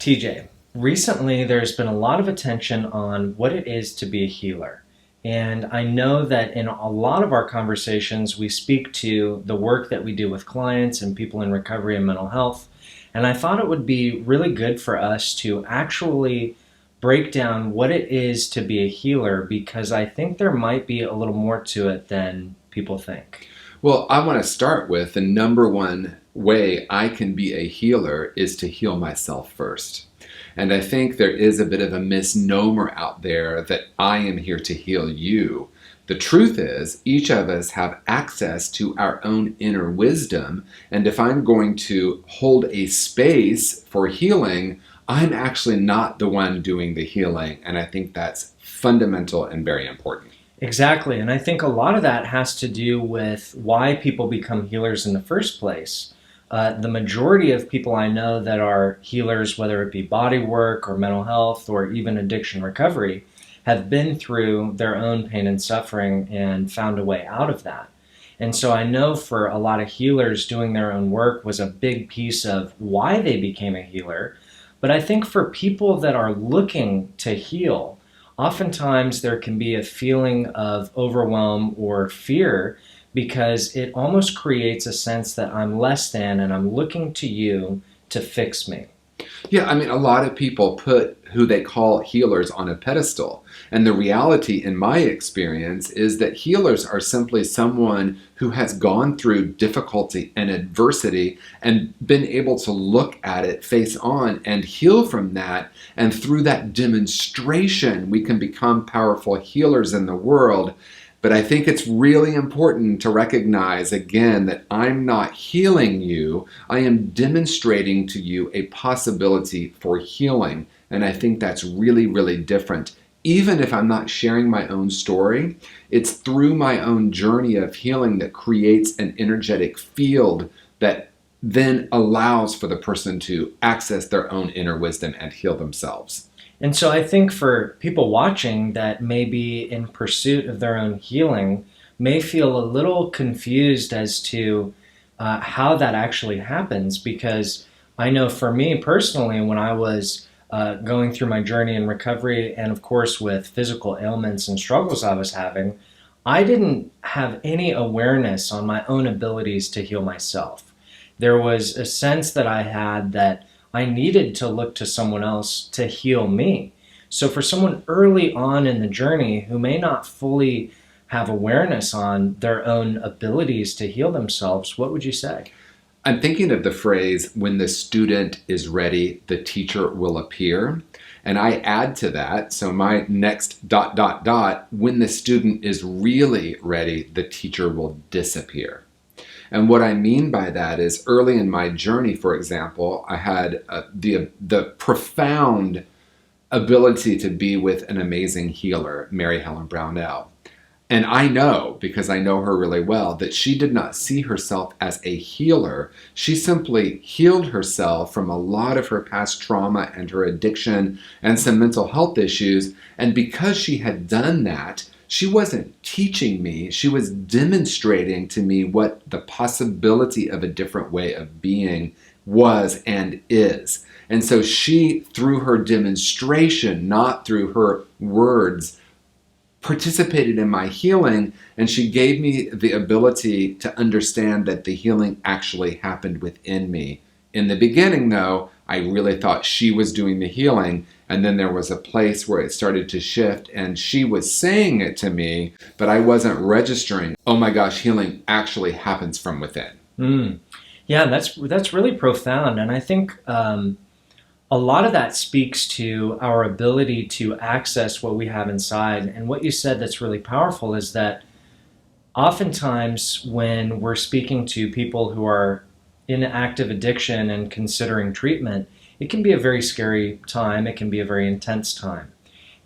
TJ, recently there's been a lot of attention on what it is to be a healer. And I know that in a lot of our conversations, we speak to the work that we do with clients and people in recovery and mental health. And I thought it would be really good for us to actually break down what it is to be a healer, because I think there might be a little more to it than people think. Well, I want to start with the number one way I can be a healer is to heal myself first. And I think there is a bit of a misnomer out there that I am here to heal you. The truth is, each of us have access to our own inner wisdom. And if I'm going to hold a space for healing, I'm actually not the one doing the healing. And I think that's fundamental and very important. Exactly. And I think a lot of that has to do with why people become healers in the first place. The majority of people I know that are healers, whether it be body work or mental health or even addiction recovery, have been through their own pain and suffering and found a way out of that. And so I know for a lot of healers, doing their own work was a big piece of why they became a healer. But I think for people that are looking to heal, oftentimes there can be a feeling of overwhelm or fear, because it almost creates a sense that I'm less than and I'm looking to you to fix me. Yeah, I mean, a lot of people put who they call healers on a pedestal. And the reality, in my experience, is that healers are simply someone who has gone through difficulty and adversity and been able to look at it face on and heal from that. And through that demonstration, we can become powerful healers in the world. But I think it's really important to recognize, again, that I'm not healing you. I am demonstrating to you a possibility for healing. And I think that's really, really different. Even if I'm not sharing my own story, it's through my own journey of healing that creates an energetic field that then allows for the person to access their own inner wisdom and heal themselves. And so I think for people watching that may be in pursuit of their own healing, may feel a little confused as to how that actually happens. Because I know for me personally, when I was going through my journey in recovery, and of course with physical ailments and struggles I was having, I didn't have any awareness on my own abilities to heal myself. There was a sense that I had that I needed to look to someone else to heal me. So for someone early on in the journey who may not fully have awareness on their own abilities to heal themselves, what would you say? I'm thinking of the phrase, when the student is ready, the teacher will appear. And I add to that, so my next ... when the student is really ready, the teacher will disappear. And what I mean by that is, early in my journey, for example, I had the profound ability to be with an amazing healer, Mary Helen Brownell. And I know, because I know her really well, that she did not see herself as a healer. She simply healed herself from a lot of her past trauma and her addiction and some mental health issues. And because she had done that, she wasn't teaching me, she was demonstrating to me what the possibility of a different way of being was and is. And so she, through her demonstration, not through her words, participated in my healing, and she gave me the ability to understand that the healing actually happened within me. In the beginning, though, I really thought she was doing the healing, and then there was a place where it started to shift, and she was saying it to me, but I wasn't registering, oh my gosh, healing actually happens from within. Yeah, that's really profound. And I think a lot of that speaks to our ability to access what we have inside. And what you said that's really powerful is that oftentimes when we're speaking to people who are in active addiction and considering treatment, it can be a very scary time. It can be a very intense time.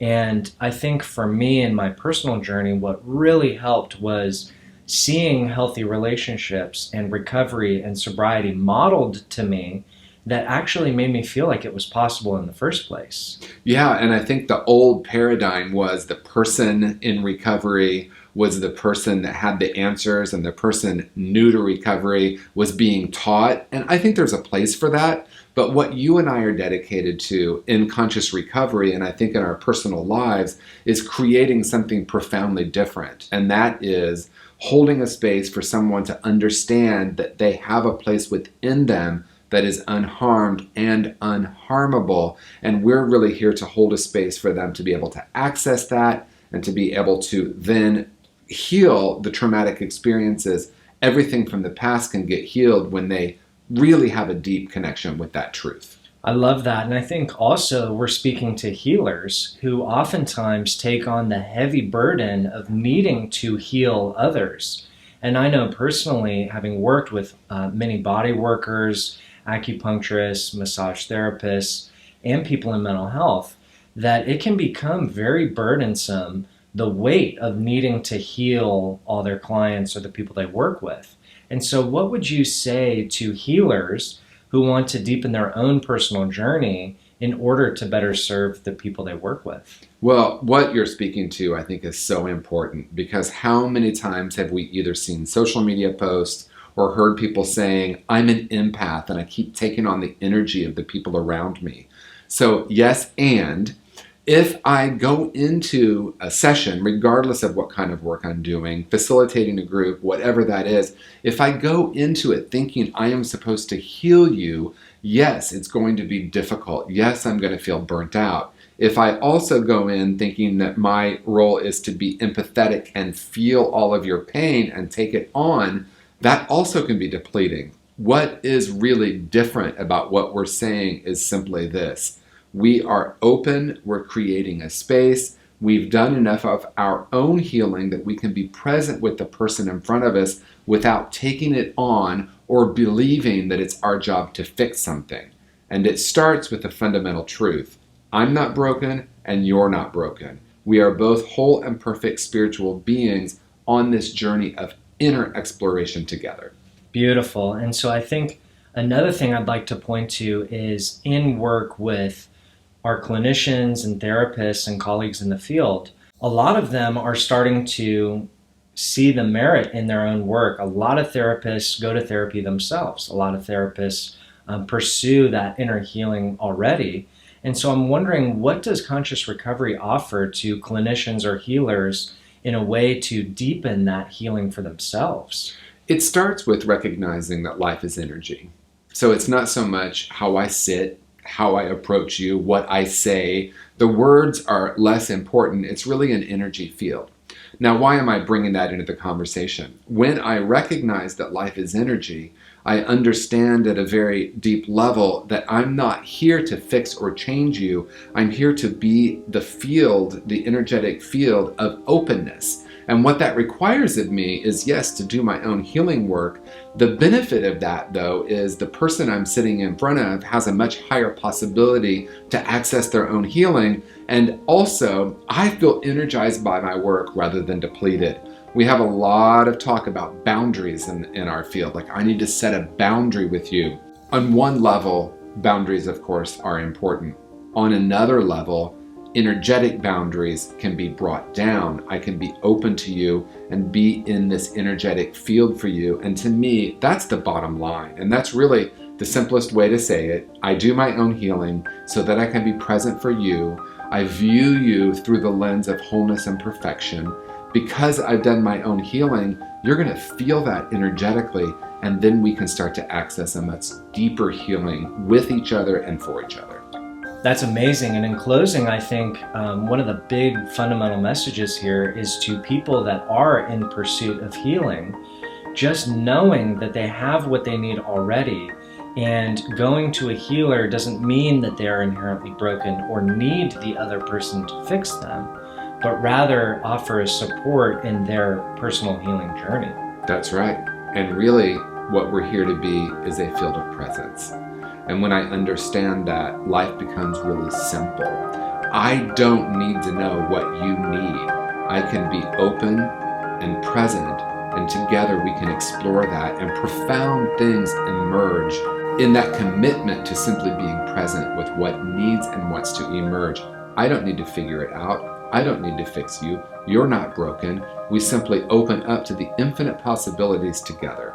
And I think for me in my personal journey, what really helped was seeing healthy relationships and recovery and sobriety modeled to me that actually made me feel like it was possible in the first place. Yeah, and I think the old paradigm was the person in recovery was the person that had the answers, and the person new to recovery was being taught. And I think there's a place for that. But what you and I are dedicated to in conscious recovery, and I think in our personal lives, is creating something profoundly different. And that is holding a space for someone to understand that they have a place within them that is unharmed and unharmable. And we're really here to hold a space for them to be able to access that and to be able to then heal the traumatic experiences. Everything from the past can get healed when they really have a deep connection with that truth. I love that. And I think also we're speaking to healers who oftentimes take on the heavy burden of needing to heal others. And I know personally, having worked with many body workers, acupuncturists, massage therapists, and people in mental health, that it can become very burdensome, the weight of needing to heal all their clients or the people they work with. And so what would you say to healers who want to deepen their own personal journey in order to better serve the people they work with? Well, what you're speaking to, I think, is so important, because how many times have we either seen social media posts or heard people saying, I'm an empath and I keep taking on the energy of the people around me. So yes, and if I go into a session, regardless of what kind of work I'm doing, facilitating a group, whatever that is, if I go into it thinking I am supposed to heal you, yes, it's going to be difficult. Yes, I'm going to feel burnt out. If I also go in thinking that my role is to be empathetic and feel all of your pain and take it on, that also can be depleting. What is really different about what we're saying is simply this. We are open, we're creating a space, we've done enough of our own healing that we can be present with the person in front of us without taking it on or believing that it's our job to fix something. And it starts with the fundamental truth. I'm not broken and you're not broken. We are both whole and perfect spiritual beings on this journey of inner exploration together. Beautiful. And so I think another thing I'd like to point to is in work with our clinicians and therapists and colleagues in the field, a lot of them are starting to see the merit in their own work. A lot of therapists go to therapy themselves. A lot of therapists pursue that inner healing already. And so I'm wondering, what does conscious recovery offer to clinicians or healers in a way to deepen that healing for themselves? It starts with recognizing that life is energy. So it's not so much how I sit, how I approach you, what I say. The words are less important. It's really an energy field. Now, why am I bringing that into the conversation? When I recognize that life is energy, I understand at a very deep level that I'm not here to fix or change you. I'm here to be the field, the energetic field of openness. And what that requires of me is, yes, to do my own healing work. The benefit of that, though, is the person I'm sitting in front of has a much higher possibility to access their own healing. And also, I feel energized by my work rather than depleted. We have a lot of talk about boundaries in our field. Like, I need to set a boundary with you. On one level, boundaries, of course, are important. On another level, energetic boundaries can be brought down. I can be open to you and be in this energetic field for you. And to me, that's the bottom line. And that's really the simplest way to say it. I do my own healing so that I can be present for you. I view you through the lens of wholeness and perfection. Because I've done my own healing, you're going to feel that energetically, and then we can start to access a much deeper healing with each other and for each other. That's amazing. And in closing, I think one of the big fundamental messages here is to people that are in pursuit of healing, just knowing that they have what they need already. And going to a healer doesn't mean that they're inherently broken or need the other person to fix them, but rather offer a support in their personal healing journey. That's right. And really, what we're here to be is a field of presence. And when I understand that, life becomes really simple. I don't need to know what you need. I can be open and present, and together we can explore that, and profound things emerge in that commitment to simply being present with what needs and wants to emerge. I don't need to figure it out. I don't need to fix you. You're not broken. We simply open up to the infinite possibilities together.